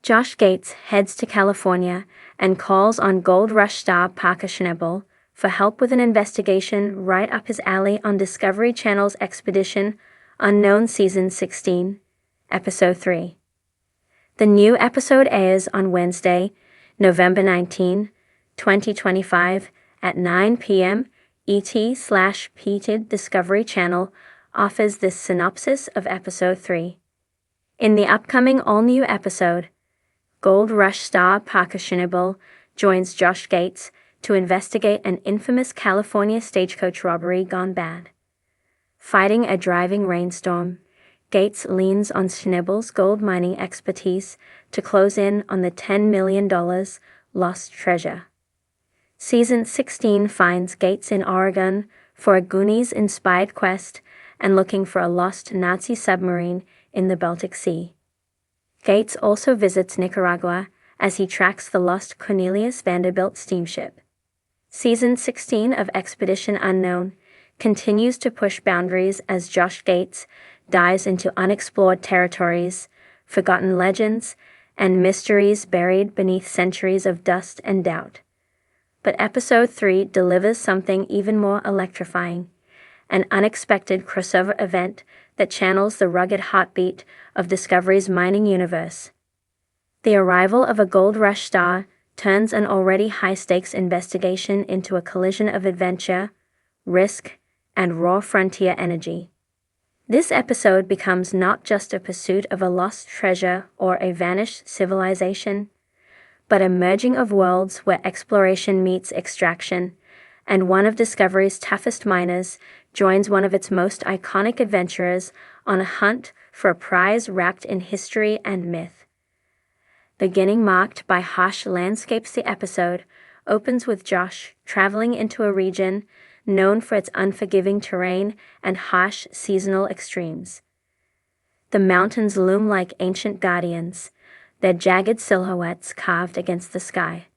Josh Gates heads to California and calls on Gold Rush star Parker Schnabel for help with an investigation right up his alley on Discovery Channel's Expedition Unknown Season 16, Episode 3. The new episode airs on Wednesday, November 19, 2025 at 9 p.m. ET/PT. Discovery Channel offers this synopsis of Episode 3. In the upcoming all-new episode, Gold Rush star Parker Schnabel joins Josh Gates to investigate an infamous California stagecoach robbery gone bad. Fighting a driving rainstorm, Gates leans on Schnabel's gold mining expertise to close in on the $10 million lost treasure. Season 16 finds Gates in Oregon for a Goonies-inspired quest and looking for a lost Nazi submarine in the Baltic Sea. Gates also visits Nicaragua as he tracks the lost Cornelius Vanderbilt steamship. Season 16 of Expedition Unknown continues to push boundaries as Josh Gates dives into unexplored territories, forgotten legends, and mysteries buried beneath centuries of dust and doubt. But Episode 3 delivers something even more electrifying, an unexpected crossover event that channels the rugged heartbeat of Discovery's mining universe. The arrival of a Gold Rush star turns an already high-stakes investigation into a collision of adventure, risk, and raw frontier energy. This episode becomes not just a pursuit of a lost treasure or a vanished civilization, but a merging of worlds where exploration meets extraction, and one of Discovery's toughest miners joins one of its most iconic adventurers on a hunt for a prize wrapped in history and myth. Beginning marked by harsh landscapes, the episode opens with Josh traveling into a region known for its unforgiving terrain and harsh seasonal extremes. The mountains loom like ancient guardians, their jagged silhouettes carved against the sky.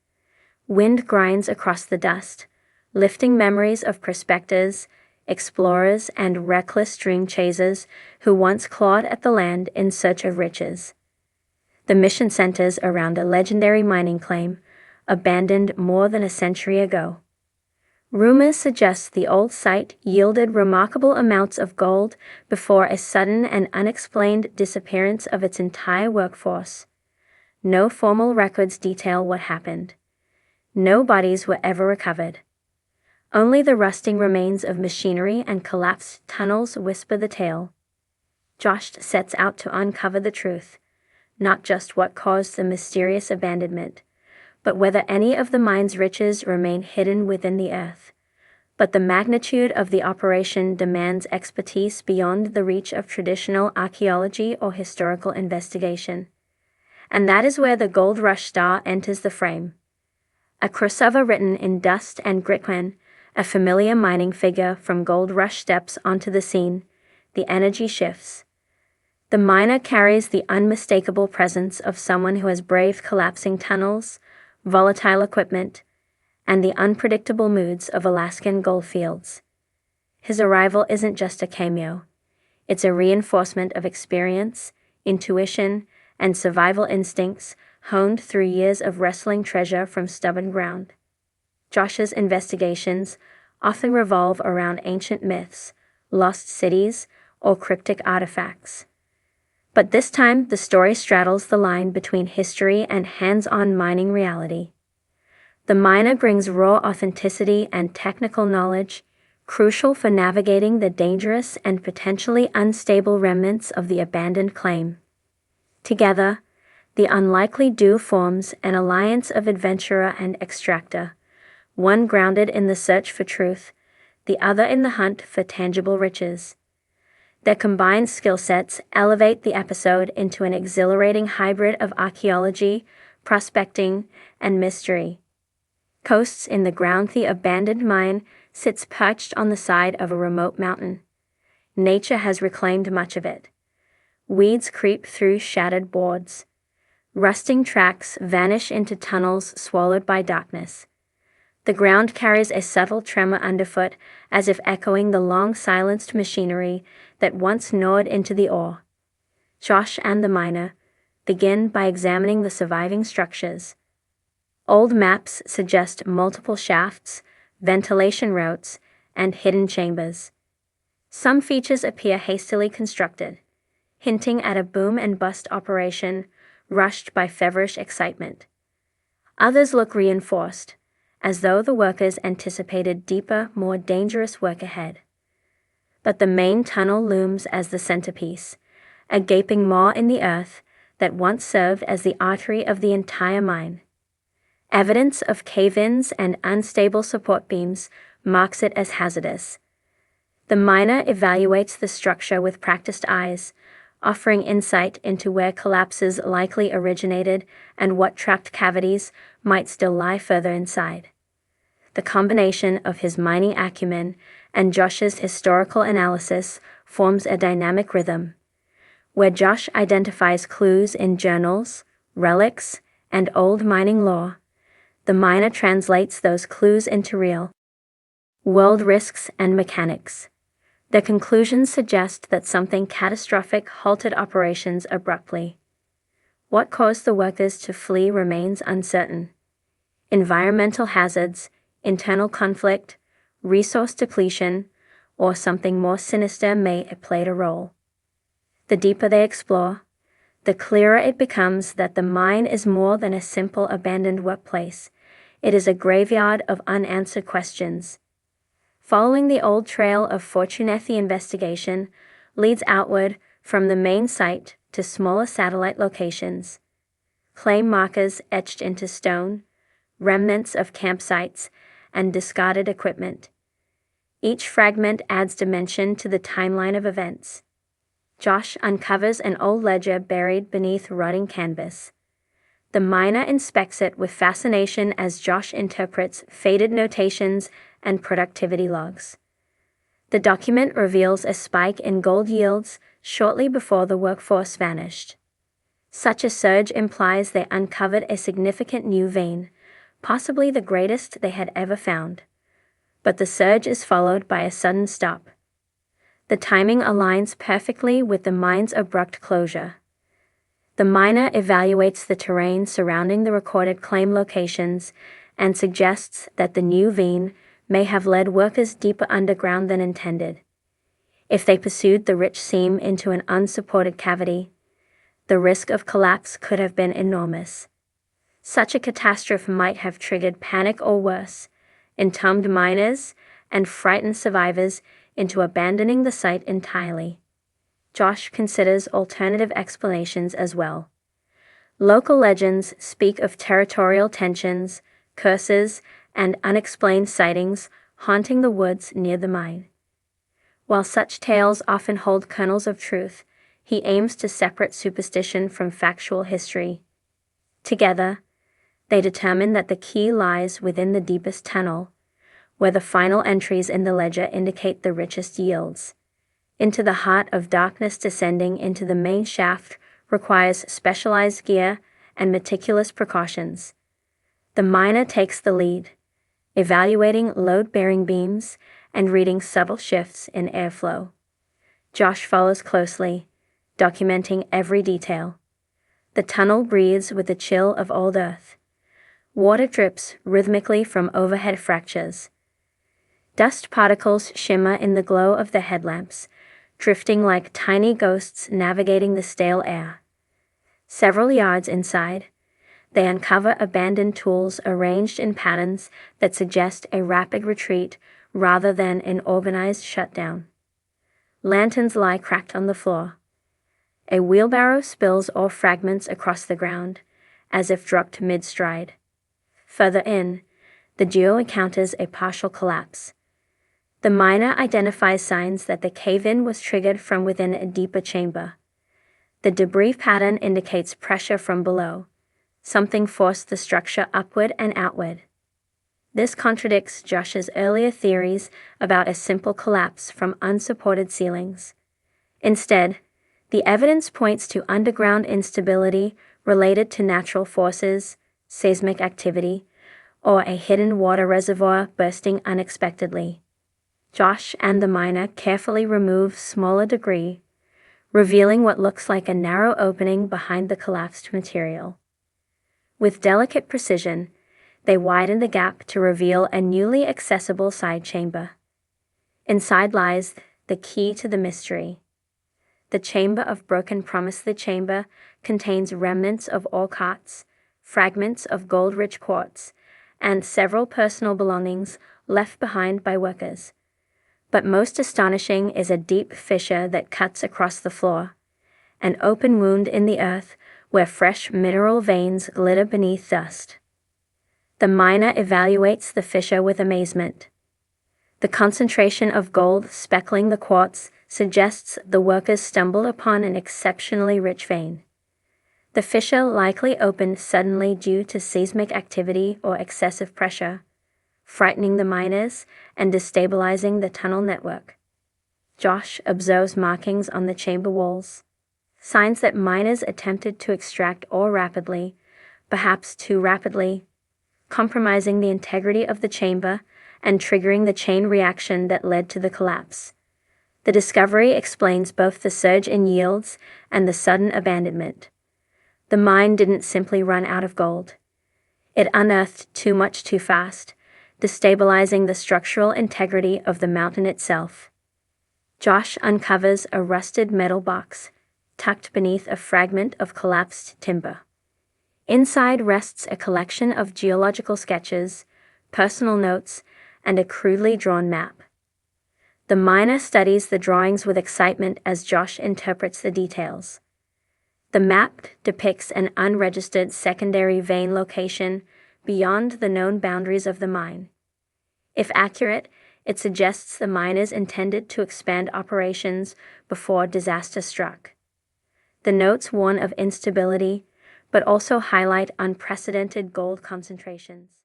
Wind grinds across the dust, lifting memories of prospectors, explorers, and reckless dream chasers who once clawed at the land in search of riches. The mission centers around a legendary mining claim, abandoned more than a century ago. Rumors suggest the old site yielded remarkable amounts of gold before a sudden and unexplained disappearance of its entire workforce. No formal records detail what happened. No bodies were ever recovered. Only the rusting remains of machinery and collapsed tunnels whisper the tale. Josh sets out to uncover the truth, not just what caused the mysterious abandonment, but whether any of the mine's riches remain hidden within the earth. But the magnitude of the operation demands expertise beyond the reach of traditional archaeology or historical investigation. And that is where the Gold Rush star enters the frame. A crossover written in dust and grit. When a familiar mining figure from Gold Rush steps onto the scene, the energy shifts. The miner carries the unmistakable presence of someone who has braved collapsing tunnels, volatile equipment, and the unpredictable moods of Alaskan goldfields. His arrival isn't just a cameo. It's a reinforcement of experience, intuition, and survival instincts honed through years of wrestling treasure from stubborn ground. Josh's investigations often revolve around ancient myths, lost cities, or cryptic artifacts. But this time, the story straddles the line between history and hands-on mining reality. The miner brings raw authenticity and technical knowledge, crucial for navigating the dangerous and potentially unstable remnants of the abandoned claim. Together, the unlikely duo forms an alliance of adventurer and extractor, one grounded in the search for truth, the other in the hunt for tangible riches. Their combined skill sets elevate the episode into an exhilarating hybrid of archaeology, prospecting, and mystery. Coasts in the ground. The abandoned mine sits perched on the side of a remote mountain. Nature has reclaimed much of it. Weeds creep through shattered boards. Rusting tracks vanish into tunnels swallowed by darkness. The ground carries a subtle tremor underfoot, as if echoing the long-silenced machinery that once gnawed into the ore. Josh and the miner, begin by examining the surviving structures. Old maps suggest multiple shafts, ventilation routes, and hidden chambers. Some features appear hastily constructed, hinting at a boom-and-bust operation rushed by feverish excitement. Others look reinforced, as though the workers anticipated deeper, more dangerous work ahead. But the main tunnel looms as the centerpiece, a gaping maw in the earth that once served as the artery of the entire mine. Evidence of cave-ins and unstable support beams marks it as hazardous. The miner evaluates the structure with practiced eyes, offering insight into where collapses likely originated and what trapped cavities might still lie further inside. The combination of his mining acumen and Josh's historical analysis forms a dynamic rhythm, where Josh identifies clues in journals, relics, and old mining lore. The miner translates those clues into real-world risks and mechanics. The conclusions suggest that something catastrophic halted operations abruptly. What caused the workers to flee remains uncertain. Environmental hazards, internal conflict, resource depletion, or something more sinister may have played a role. The deeper they explore, the clearer it becomes that the mine is more than a simple abandoned workplace. It is a graveyard of unanswered questions. Following the old trail of Fortunethi investigation leads outward from the main site to smaller satellite locations. Clay markers etched into stone, remnants of campsites, and discarded equipment. Each fragment adds dimension to the timeline of events. Josh uncovers an old ledger buried beneath rotting canvas. The miner inspects it with fascination as Josh interprets faded notations and productivity logs. The document reveals a spike in gold yields shortly before the workforce vanished. Such a surge implies they uncovered a significant new vein, possibly the greatest they had ever found. But the surge is followed by a sudden stop. The timing aligns perfectly with the mine's abrupt closure. The miner evaluates the terrain surrounding the recorded claim locations and suggests that the new vein may have led workers deeper underground than intended. If they pursued the rich seam into an unsupported cavity, the risk of collapse could have been enormous. Such a catastrophe might have triggered panic or worse, entombed miners and frightened survivors into abandoning the site entirely. Josh considers alternative explanations as well. Local legends speak of territorial tensions, curses, and unexplained sightings haunting the woods near the mine. While such tales often hold kernels of truth, he aims to separate superstition from factual history. Together, they determine that the key lies within the deepest tunnel, where the final entries in the ledger indicate the richest yields. Into the heart of darkness, descending into the main shaft requires specialized gear and meticulous precautions. The miner takes the lead, evaluating load-bearing beams and reading subtle shifts in airflow. Josh follows closely, documenting every detail. The tunnel breathes with the chill of old earth. Water drips rhythmically from overhead fractures. Dust particles shimmer in the glow of the headlamps, drifting like tiny ghosts navigating the stale air. Several yards inside, they uncover abandoned tools arranged in patterns that suggest a rapid retreat rather than an organized shutdown. Lanterns lie cracked on the floor. A wheelbarrow spills ore fragments across the ground, as if dropped mid-stride. Further in, the duo encounters a partial collapse. The miner identifies signs that the cave-in was triggered from within a deeper chamber. The debris pattern indicates pressure from below. Something forced the structure upward and outward. This contradicts Josh's earlier theories about a simple collapse from unsupported ceilings. Instead, the evidence points to underground instability related to natural forces, seismic activity, or a hidden water reservoir bursting unexpectedly. Josh and the miner carefully remove smaller debris, revealing what looks like a narrow opening behind the collapsed material. With delicate precision, they widen the gap to reveal a newly accessible side chamber. Inside lies the key to the mystery. The Chamber of Broken Promise. The chamber contains remnants of orchites, fragments of gold-rich quartz, and several personal belongings left behind by workers. But most astonishing is a deep fissure that cuts across the floor, an open wound in the earth where fresh mineral veins glitter beneath dust. The miner evaluates the fissure with amazement. The concentration of gold speckling the quartz suggests the workers stumbled upon an exceptionally rich vein. The fissure likely opened suddenly due to seismic activity or excessive pressure, frightening the miners and destabilizing the tunnel network. Josh observes markings on the chamber walls, signs that miners attempted to extract ore rapidly, perhaps too rapidly, compromising the integrity of the chamber and triggering the chain reaction that led to the collapse. The discovery explains both the surge in yields and the sudden abandonment. The mine didn't simply run out of gold. It unearthed too much too fast, destabilizing the structural integrity of the mountain itself. Josh uncovers a rusted metal box, tucked beneath a fragment of collapsed timber. Inside rests a collection of geological sketches, personal notes, and a crudely drawn map. The miner studies the drawings with excitement as Josh interprets the details. The map depicts an unregistered secondary vein location beyond the known boundaries of the mine. If accurate, it suggests the miners intended to expand operations before disaster struck. The notes warn of instability, but also highlight unprecedented gold concentrations.